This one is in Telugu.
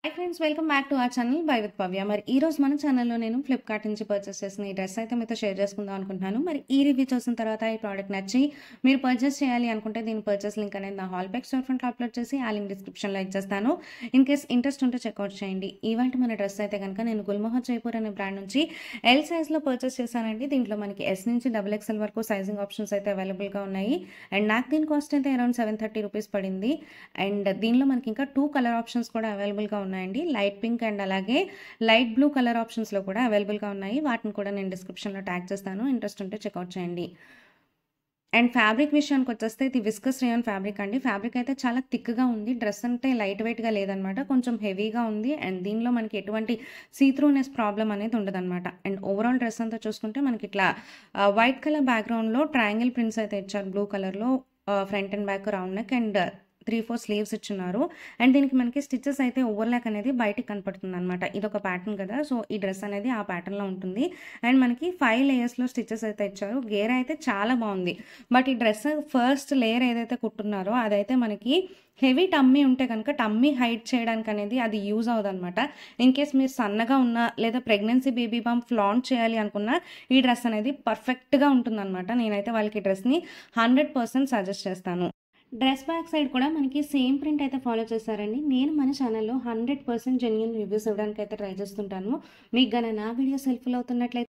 Hi friends, welcome back to our channel by with Pavya. మరి ఈ రోజు మన ఛానల్లో నేను ఫ్లిప్కార్ట్ నుంచి పర్చేస్ చేసిన ఈ డ్రెస్ అయితే మీతో షేర్ చేసుకుందాం అనుకుంటున్నాను. మరి ఈ రివ్యూ చూసిన తర్వాత ఈ ప్రోడక్ట్ నచ్చి మీరు పర్చేస్ చేయాలి అనుకుంటే దీని పర్చేస్ లింక్ అనేది నా హాల్ బ్యాక్ స్టోర్ ఫ్రంట్లో అప్లోడ్ చేసి ఆ లింక్ డిస్క్రిప్షన్లో ఇచ్చేస్తాను. ఇన్ కేస్ ఇంట్రెస్ట్ ఉంటే చెక్అవుట్ చేయండి. ఇవాళ మన డ్రెస్ అయితే కనుక నేను గుల్మోహర్ జైపూర్ అనే బ్రాండ్ నుంచి ఎల్ సైజ్లో పర్చేస్ చేశానండి. దీంట్లో మనకి ఎస్ నుంచి XXL వరకు సైజింగ్ ఆప్షన్స్ అయితే అవైలబుల్గా ఉన్నాయి. అండ్ నాకు దీని కాస్ట్ అయితే అరౌండ్ 730 రూపీస్ పడింది. అండ్ దీనిలో మనకి ఇంకా 2 కలర్ ఆప్షన్స్ కూడా అవైలబుల్గా ఉన్నాయండి. లైట్ పింక్ అండ్ అలాగే లైట్ బ్లూ కలర్ ఆప్షన్స్లో కూడా అవైలబుల్గా ఉన్నాయి. వాటిని కూడా నేను డిస్క్రిప్షన్లో ట్యాగ్ చేస్తాను. ఇంట్రెస్ట్ ఉంటే చెక్అవుట్ చేయండి. అండ్ ఫ్యాబ్రిక్ విషయానికి వచ్చేస్తే ఇది విస్కస్ రేయాన్ ఫ్యాబ్రిక్ అండి. ఫ్యాబ్రిక్ అయితే చాలా థిక్గా ఉంది. డ్రెస్ అంటే లైట్ వెయిట్గా లేదనమాట, కొంచెం హెవీగా ఉంది. అండ్ దీనిలో మనకి ఎటువంటి సీత్రూనెస్ ప్రాబ్లం అనేది ఉండదన్నమాట. అండ్ ఓవరాల్ డ్రెస్ అంతా చూసుకుంటే మనకి ఇట్లా వైట్ కలర్ బ్యాక్గ్రౌండ్లో ట్రయాంగిల్ ప్రింట్స్ అయితే ఇచ్చారు. బ్లూ కలర్లో front and back round neck and 3-4 sleeves ఇచ్చున్నారు. అండ్ దీనికి మనకి స్టిచెస్ అయితే ఓవర్లాక్ అనేది బయటికి కనపడుతుంది అనమాట. ఇది ఒక ప్యాటర్న్ కదా, సో ఈ డ్రెస్ అనేది ఆ ప్యాటర్న్లో ఉంటుంది. అండ్ మనకి 5 లేయర్స్లో స్టిచెస్ అయితే ఇచ్చారు. గేర్ అయితే చాలా బాగుంది. బట్ ఈ డ్రెస్ ఫస్ట్ లేయర్ ఏదైతే కుట్టున్నారో అదైతే మనకి హెవీ టమ్మీ ఉంటే కనుక టమ్మీ హైట్ చేయడానికి అనేది అది యూజ్ అవుతుంది అనమాట. ఇన్ కేస్ మీరు సన్నగా ఉన్నా లేదా ప్రెగ్నెన్సీ బేబీ బంప్ ఫ్లాంట్ చేయాలి అనుకున్నా ఈ డ్రెస్ అనేది పర్ఫెక్ట్గా ఉంటుందన్నమాట. నేనైతే వాళ్ళకి ఈ డ్రెస్ని 100% సజెస్ట్ చేస్తాను. డ్రెస్ బ్యాక్ సైడ్ కూడా మనకి సేమ్ ప్రింట్ అయితే ఫాలో చేశారండి. నేను మన ఛానల్లో 100% జెన్యూన్ రివ్యూస్ ఇవ్వడానికి అయితే ట్రై చేస్తుంటాను. మీకు గన నా వీడియోస్ హెల్ప్ఫుల్ అవుతున్నట్లయితే